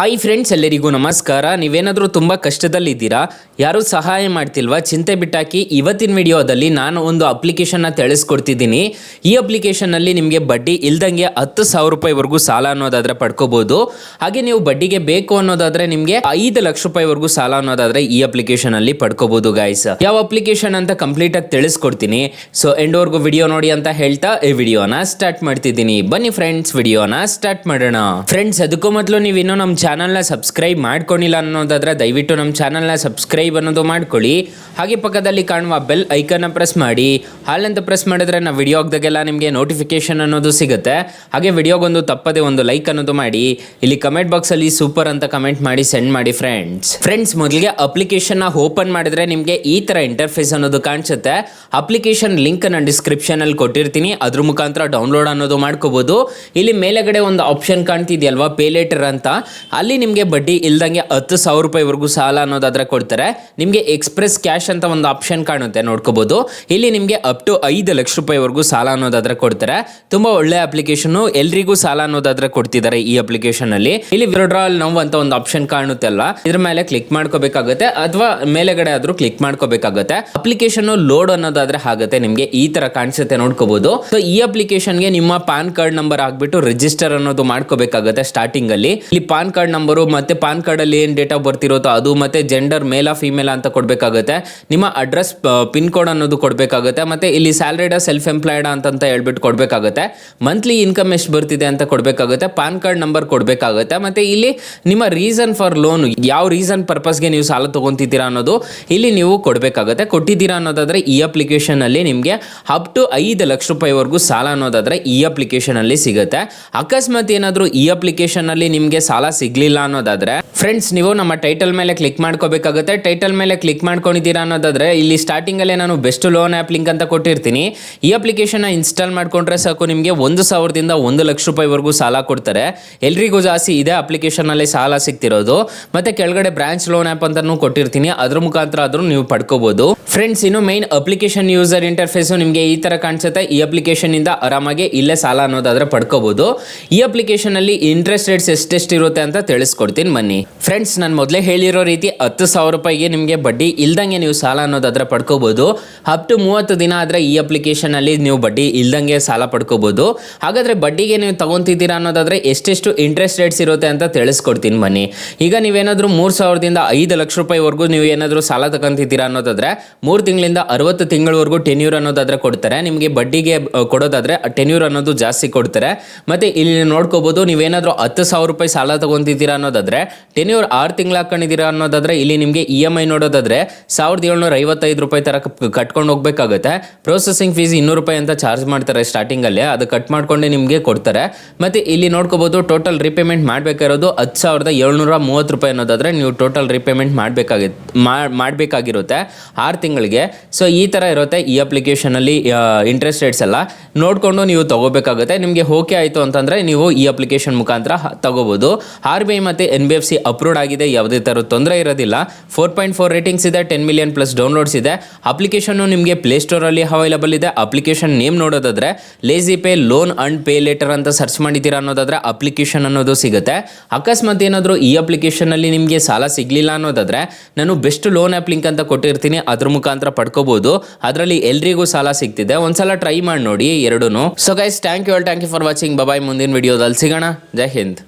Hi friends, ಎಲ್ಲರಿಗೂ ನಮಸ್ಕಾರ. ನೀವೇನಾದರೂ ತುಂಬ ಕಷ್ಟದಲ್ಲಿದ್ದೀರಾ, ಯಾರೂ ಸಹಾಯ ಮಾಡ್ತಿಲ್ವಾ, ಚಿಂತೆ ಬಿಟ್ಟಾಕಿ. ಇವತ್ತಿನ ವಿಡಿಯೋದಲ್ಲಿ ನಾನು ಒಂದು ಅಪ್ಲಿಕೇಶನ್ನ ತಿಳಿಸ್ಕೊಡ್ತಿದ್ದೀನಿ. ಈ ಅಪ್ಲಿಕೇಶನ್ನಲ್ಲಿ ನಿಮಗೆ ಬಡ್ಡಿ ಇಲ್ದಂಗೆ 10,000 ರೂಪಾಯಿವರೆಗೂ ಸಾಲ ಅನ್ನೋದಾದರೆ ಪಡ್ಕೋಬೋದು. ಹಾಗೆ ನೀವು ಬಡ್ಡಿಗೆ ಬೇಕು ಅನ್ನೋದಾದರೆ ನಿಮಗೆ 5 ಲಕ್ಷ ರೂಪಾಯಿವರೆಗೂ ಸಾಲ ಅನ್ನೋದಾದರೆ ಈ ಅಪ್ಲಿಕೇಶನಲ್ಲಿ ಪಡ್ಕೋಬೋದು ಗೈಸ್. ಯಾವ ಅಪ್ಲಿಕೇಶನ್ ಅಂತ ಕಂಪ್ಲೀಟಾಗಿ ತಿಳಿಸ್ಕೊಡ್ತೀನಿ. ಸೊ ಎಂಡ್ವರೆಗೂ ವಿಡಿಯೋ ನೋಡಿ ಅಂತ ಹೇಳ್ತಾ ಈ ವಿಡಿಯೋನ ಸ್ಟಾರ್ಟ್ ಮಾಡ್ತಿದ್ದೀನಿ. ಬನ್ನಿ ಫ್ರೆಂಡ್ಸ್, ವಿಡಿಯೋನ ಸ್ಟಾರ್ಟ್ ಮಾಡೋಣ. ಫ್ರೆಂಡ್ಸ್, ಅದಕ್ಕೂ ಮೊದಲು ನೀವು ಇನ್ನೂ ನಮ್ಮ ಚಾನಲ್ನ ಸಬ್ಸ್ಕ್ರೈಬ್ ಮಾಡ್ಕೊಂಡಿಲ್ಲ ಅನ್ನೋದಾದ್ರೆ ದಯವಿಟ್ಟು ನಮ್ಮ ಚಾನಲ್ನ ಸಬ್ಸ್ಕ್ರೈಬ್ ಅನ್ನೋದು ಮಾಡ್ಕೊಳ್ಳಿ. ಹಾಗೆ ಪಕ್ಕದಲ್ಲಿ ಕಾಣುವ ಬೆಲ್ ಐಕನ್ನ ಪ್ರೆಸ್ ಮಾಡಿ. ಹಾಲಂತ ಪ್ರೆಸ್ ಮಾಡಿದ್ರೆ ನಾವು ವಿಡಿಯೋ ಹಾಕಿದಾಗೆಲ್ಲ ನಿಮಗೆ ನೋಟಿಫಿಕೇಶನ್ ಅನ್ನೋದು ಸಿಗುತ್ತೆ. ಹಾಗೆ ವಿಡಿಯೋಗೊಂದು ತಪ್ಪದೆ ಒಂದು ಲೈಕ್ ಅನ್ನೋದು ಮಾಡಿ. ಇಲ್ಲಿ ಕಮೆಂಟ್ ಬಾಕ್ಸಲ್ಲಿ ಸೂಪರ್ ಅಂತ ಕಮೆಂಟ್ ಮಾಡಿ ಸೆಂಡ್ ಮಾಡಿ ಫ್ರೆಂಡ್ಸ್. ಮೊದಲಿಗೆ ಅಪ್ಲಿಕೇಶನ್ನ ಓಪನ್ ಮಾಡಿದ್ರೆ ನಿಮಗೆ ಈ ಥರ ಇಂಟರ್ಫೇಸ್ ಅನ್ನೋದು ಕಾಣಿಸುತ್ತೆ. ಅಪ್ಲಿಕೇಶನ್ ಲಿಂಕ್ ನಾನು ಡಿಸ್ಕ್ರಿಪ್ಷನಲ್ಲಿ ಕೊಟ್ಟಿರ್ತೀನಿ, ಅದ್ರ ಮುಖಾಂತರ ಡೌನ್ಲೋಡ್ ಅನ್ನೋದು ಮಾಡ್ಕೋಬೋದು. ಇಲ್ಲಿ ಮೇಲೆಗಡೆ ಒಂದು ಆಪ್ಷನ್ ಕಾಣ್ತಿದೆಯಲ್ವಾ, ಪೇ ಲೇಟರ್ ಅಂತ, ಅಲ್ಲಿ ನಿಮಗೆ ಬಡ್ಡಿ ಇಲ್ದಂಗೆ 10,000 ರೂಪಾಯಿವರೆಗೂ ಸಾಲ ಅನ್ನೋದಾದ್ರೆ ಕೊಡ್ತಾರೆ. ನಿಮಗೆ ಎಕ್ಸ್ಪ್ರೆಸ್ ಕ್ಯಾಶ್ ಅಂತ ಒಂದು ಆಪ್ಷನ್ ಕಾಣುತ್ತೆ, ನೋಡ್ಕೋಬಹುದು. ಇಲ್ಲಿ ನಿಮಗೆ ಅಪ್ ಟು 5 ಲಕ್ಷ ರೂಪಾಯಿವರೆಗೂ ಸಾಲ ಅನ್ನೋದಾದ್ರೆ ಕೊಡ್ತಾರೆ. ತುಂಬಾ ಒಳ್ಳೆ ಅಪ್ಲಿಕೇಶನ್, ಎಲ್ರಿಗೂ ಸಾಲ ಅನ್ನೋದಾದ್ರೆ ಕೊಡ್ತಿದ್ದಾರೆ ಈ ಅಪ್ಲಿಕೇಶನ್ ಅಲ್ಲಿ. ಇಲ್ಲಿ ವಿಡ್ರಾಲ್ ನೌ ಅಂತ ಒಂದು ಆಪ್ಷನ್ ಕಾಣುತ್ತೆ ಅಲ್ಲ, ಇದ್ರ ಮೇಲೆ ಕ್ಲಿಕ್ ಮಾಡ್ಕೋಬೇಕಾಗುತ್ತೆ ಅಥವಾ ಮೇಲೆಗಡೆ ಆದ್ರೂ ಕ್ಲಿಕ್ ಮಾಡ್ಕೋಬೇಕಾಗುತ್ತೆ. ಅಪ್ಲಿಕೇಶನ್ ಲೋಡ್ ಅನ್ನೋದಾದ್ರೆ ಆಗುತ್ತೆ, ನಿಮಗೆ ಈ ತರ ಕಾಣಿಸುತ್ತೆ, ನೋಡ್ಕೋಬಹುದು. ಸೊ ಈ ಅಪ್ಲಿಕೇಶನ್ಗೆ ನಿಮ್ಮ ಪಾನ್ ಕಾರ್ಡ್ ನಂಬರ್ ಹಾಕ್ಬಿಟ್ಟು ರಿಜಿಸ್ಟರ್ ಅನ್ನೋದು ಮಾಡ್ಕೋಬೇಕಾಗುತ್ತೆ. ಸ್ಟಾರ್ಟಿಂಗ್ ಅಲ್ಲಿ ಇಲ್ಲಿ ಪಾನ್ ಕಾರ್ಡ್ ನಂಬರು ಮತ್ತೆ ಪಾನ್ ಕಾರ್ಡ್ ಅಲ್ಲಿ ಏನ್ ಡೇಟ್ ಆಫ್ ಬರ್ತ್ ಇರುತ್ತೋ ಅದು, ಮತ್ತೆ ಜೆಂಡರ್ ಮೇಲಾ ಫಿಮೇಲಾ ಅಂತ ಕೊಡ್ಬೇಕಾಗುತ್ತೆ. ನಿಮ್ಮ ಅಡ್ರೆಸ್, ಪಿನ್ ಕೋಡ್ ಅನ್ನೋದು ಕೊಡ್ಬೇಕಾಗುತ್ತೆ. ಮತ್ತೆ ಇಲ್ಲಿ ಸ್ಯಾಲರಿಡ ಸೆಲ್ಫ್ ಎಂಪ್ಲಾಯ್ಡ್ ಅಂತ ಹೇಳ್ಬಿಟ್ಟು ಕೊಡ್ಬೇಕಾಗುತ್ತೆ. ಮಂತ್ಲಿ ಇನ್ಕಮ್ ಎಷ್ಟು ಬರ್ತಿದೆ ಅಂತ ಕೊಡ್ಬೇಕಾಗುತ್ತೆ. ಪಾನ್ ಕಾರ್ಡ್ ನಂಬರ್ ಕೊಡ್ಬೇಕಾಗುತ್ತೆ. ಮತ್ತೆ ಇಲ್ಲಿ ನಿಮ್ಮ ರೀಸನ್ ಫಾರ್ ಲೋನ್, ಯಾವ ರೀಸನ್ ಪರ್ಪಸ್ಗೆ ನೀವು ಸಾಲ ತಗೊಂತಿದ್ದೀರಾ ಅನ್ನೋದು ಇಲ್ಲಿ ನೀವು ಕೊಡ್ಬೇಕಾಗುತ್ತೆ. ಕೊಟ್ಟಿದ್ದೀರಾ ಅನ್ನೋದಾದ್ರೆ ಈ ಅಪ್ಲಿಕೇಶನ್ ಅಲ್ಲಿ ನಿಮಗೆ ಅಪ್ ಟು 5 ಲಕ್ಷ ರೂಪಾಯಿವರೆಗೂ ಸಾಲ ಅನ್ನೋದಾದ್ರೆ ಈ ಅಪ್ಲಿಕೇಶನ್ ಅಲ್ಲಿ ಸಿಗುತ್ತೆ. ಅಕಸ್ಮಾತ್ ಏನಾದರೂ ಈ ಅಪ್ಲಿಕೇಶನ್ ಅಲ್ಲಿ ನಿಮಗೆ ಸಾಲ ಸಿಗ್ಲಿಲ್ಲ ಅನ್ನೋದಾದ್ರೆ ಫ್ರೆಂಡ್ಸ್, ನೀವು ನಮ್ಮ ಟೈಟಲ್ ಮೇಲೆ ಕ್ಲಿಕ್ ಮಾಡ್ಕೋಬೇಕಾಗುತ್ತೆ. ಟೈಟಲ್ ಮೇಲೆ ಕ್ಲಿಕ್ ಮಾಡ್ಕೊಂಡಿದ್ದೀರಾ ಅನ್ನೋದಾದ್ರೆ ಇಲ್ಲಿ ಸ್ಟಾರ್ಟಿಂಗ್ ಅಲ್ಲೇ ನಾನು ಬೆಸ್ಟ್ ಲೋನ್ ಆ್ಯಪ್ ಲಿಂಕ್ ಅಂತ ಕೊಟ್ಟಿರ್ತೀನಿ. ಈ ಅಪ್ಲಿಕೇಶನ್ ಇನ್ಸ್ಟಾಲ್ ಮಾಡ್ಕೊಂಡ್ರೆ ಸಾಕು, ನಿಮಗೆ 1,000ದಿಂದ 1 ಲಕ್ಷ ರೂಪಾಯಿವರೆಗೂ ಸಾಲ ಕೊಡ್ತಾರೆ. ಎಲ್ರಿಗೂ ಜಾಸ್ತಿ ಇದೆ ಅಪ್ಲಿಕೇಶನ್ ಅಲ್ಲಿ ಸಾಲ ಸಿಗ್ತಿರೋದು. ಮತ್ತೆ ಕೆಳಗಡೆ ಬ್ರಾಂಚ್ ಲೋನ್ ಆ್ಯಪ್ ಅಂತಾನು ಕೊಟ್ಟಿರ್ತೀನಿ, ಅದ್ರ ಮುಖಾಂತರ ಆದ್ರೂ ನೀವು ಪಡ್ಕೋಬಹುದು. ಫ್ರೆಂಡ್ಸ್, ಇನ್ನು ಮೈನ್ ಅಪ್ಲಿಕೇಶನ್ ಯೂಸರ್ ಇಂಟರ್ಫೇಸ್ ನಿಮಗೆ ಈ ತರ ಕಾಣಿಸುತ್ತೆ. ಈ ಅಪ್ಲಿಕೇಶನ್ ಇಂದ ಆರಾಮಾಗಿ ಇಲ್ಲೇ ಸಾಲ ಅನ್ನೋದಾದ್ರೆ ಪಡ್ಕೋಬಹುದು. ಈ ಅಪ್ಲಿಕೇಶನ್ ಅಲ್ಲಿ ಇಂಟ್ರೆಸ್ಟ್ ರೇಟ್ಸ್ ಎಷ್ಟೆಷ್ಟು ಇರುತ್ತೆ ಅಂತ ತಿಳಿಸ್ಕೊಡ್ತೀನಿ ಬನ್ನಿ. ಫ್ರೆಂಡ್ಸ್, ನಾನು ಮೊದಲೇ ಹೇಳಿರೋ ರೀತಿ 10,000 ರೂಪಾಯಿಗೆ ನಿಮಗೆ ಬಡ್ಡಿ ಇಲ್ದಂಗೆ ನೀವು ಸಾಲ ಅನ್ನೋದಾದ್ರೆ ಪಡ್ಕೋಬಹುದು. ಅಪ್ ಟು 30 ದಿನ ಆದ್ರೆ ಈ ಅಪ್ಲಿಕೇಶನ್ ಅಲ್ಲಿ ನೀವು ಬಡ್ಡಿ ಇಲ್ದಂಗೆ ಸಾಲ ಪಡ್ಕೋಬಹುದು. ಹಾಗಾದ್ರೆ ಬಡ್ಡಿಗೆ ನೀವು ತಗೊಂತಿದ್ದೀರಾ ಅನ್ನೋದಾದ್ರೆ ಎಷ್ಟೆಷ್ಟು ಇಂಟ್ರೆಸ್ಟ್ ರೇಟ್ಸ್ ಇರುತ್ತೆ ಅಂತ ತಿಳಿಸ್ಕೊಡ್ತೀನಿ ಬನ್ನಿ. ಈಗ ನೀವೇನಾದ್ರೂ 3,000ದಿಂದ 5 ಲಕ್ಷ ರೂಪಾಯಿವರೆಗೂ ನೀವು ಏನಾದರೂ ಸಾಲ ತಗೊಂತಿದ್ದೀರಾ ಅನ್ನೋದಾದ್ರೆ 3 ತಿಂಗಳಿಂದ 60 ತಿಂಗಳವರೆಗೂ ಟೆನ್ಯೂರ್ ಅನ್ನೋದಾದ್ರೆ ಕೊಡ್ತಾರೆ. ನಿಮಗೆ ಬಡ್ಡಿಗೆ ಕೊಡೋದಾದ್ರೆ ಟೆನ್ಯೂರ್ ಅನ್ನೋದು ಜಾಸ್ತಿ ಕೊಡ್ತಾರೆ. ಮತ್ತೆ ಇಲ್ಲಿ ನೋಡ್ಕೋಬಹುದು, ನೀವೇನಾದ್ರೂ 10,000 ರೂಪಾಯಿ ಸಾಲ ತಗೊಂತಿದ್ದೀರಾ ಅನ್ನೋದಾದ್ರೆ ಟೆನ್ಯೂರ್ 6 ತಿಂಗಳು ಹಾಕೊಂಡಿದ್ದೀರಾ ಅನ್ನೋದಾದ್ರೆ ಇಲ್ಲಿ ನಿಮಗೆ EMI ನೋಡೋದಾದ್ರೆ 1,755 ರೂಪಾಯಿ ತರ ಕಟ್ಕೊಂಡು ಹೋಗ್ಬೇಕಾಗುತ್ತೆ. ಪ್ರೊಸೆಸಿಂಗ್ ಫೀಸ್ 200 ರೂಪಾಯಿ ಅಂತ ಚಾರ್ಜ್ ಮಾಡ್ತಾರೆ ಸ್ಟಾರ್ಟಿಂಗ್ ಅಲ್ಲಿ, ಅದು ಕಟ್ ಮಾಡ್ಕೊಂಡೆ ನಿಮಗೆ ಕೊಡ್ತಾರೆ. ಮತ್ತೆ ಇಲ್ಲಿ ನೋಡ್ಕೋಬಹುದು, ಟೋಟಲ್ ರಿಪೇಮೆಂಟ್ ಮಾಡಬೇಕಾಗಿರೋದು 10,730 ರೂಪಾಯಿ ಅನ್ನೋದಾದ್ರೆ ನೀವು ಟೋಟಲ್ ರಿಪೇಮೆಂಟ್ ಮಾಡಬೇಕಾಗಿರುತ್ತೆ 6 ತಿಂಗಳಿಗೆ. ಸೊ ಈ ತರ ಇರುತ್ತೆ ಈ ಅಪ್ಲಿಕೇಶನ್ ಅಲ್ಲಿ ಇಂಟ್ರೆಸ್ಟ್ ರೇಟ್ಸ್ ಎಲ್ಲ ನೋಡ್ಕೊಂಡು ನೀವು ತಗೋಬೇಕಾಗುತ್ತೆ. ನಿಮಗೆ ಓಕೆ ಆಯಿತು ಅಂತಂದ್ರೆ ನೀವು ಈ ಅಪ್ಲಿಕೇಶನ್ ಮುಖಾಂತರ ತಗೋಬಹುದು. RBI ಮತ್ತೆ NBFC ಅಪ್ರೂವ್ಡ್ ಆಗಿದೆ, ಯಾವುದೇ ಥರ ತೊಂದರೆ ಇರೋದಿಲ್ಲ. 4.4 ರೇಟಿಂಗ್ಸ್ ಇದೆ, 10 ಮಿಲಿಯನ್ ಪ್ಲಸ್ ಡೌನ್ಲೋಡ್ಸ್ ಇದೆ. ಅಪ್ಲಿಕೇಶನ್ ನಿಮಗೆ ಪ್ಲೇಸ್ಟೋರ್ ಅಲ್ಲಿ ಅವೈಲಬಲ್ ಇದೆ. ಅಪ್ಲಿಕೇಶನ್ ನೇಮ್ ನೋಡೋದಾದ್ರೆ lazy pay loan and pay litre ಅಂತ ಸರ್ಚ್ ಮಾಡಿದ್ದೀರಾ ಅನ್ನೋದಾದ್ರೆ ಅಪ್ಲಿಕೇಶನ್ ಅನ್ನೋದು ಸಿಗುತ್ತೆ. ಅಕಸ್ಮಾತ್ ಏನಾದರೂ ಈ ಅಪ್ಲಿಕೇಶನ್ ಅಲ್ಲಿ ನಿಮಗೆ ಸಾಲ ಸಿಗ್ಲಿಲ್ಲ ಅನ್ನೋದಾದ್ರೆ ನಾನು ಬೆಸ್ಟ್ ಲೋನ್ ಆ್ಯಪ್ ಲಿಂಕ್ ಅಂತ ಕೊಟ್ಟಿರ್ತೀನಿ, ಅದ್ರ ಮುಖಾಂತರ ಪಡ್ಕೋಬಹುದು. ಅದರಲ್ಲಿ ಎಲ್ರಿಗೂ ಸಾಲ ಸಿಗ್ತಿದೆ, ಒಂದ್ಸಲ ಟ್ರೈ ಮಾಡಿ ನೋಡಿ ಎರಡೂ. So guys, thank you for watching. Bye, ಮುಂದಿನ ವಿಡಿಯೋದಲ್ಲಿ ಸಿಗೋಣ. ಜೈ ಹಿಂದ್.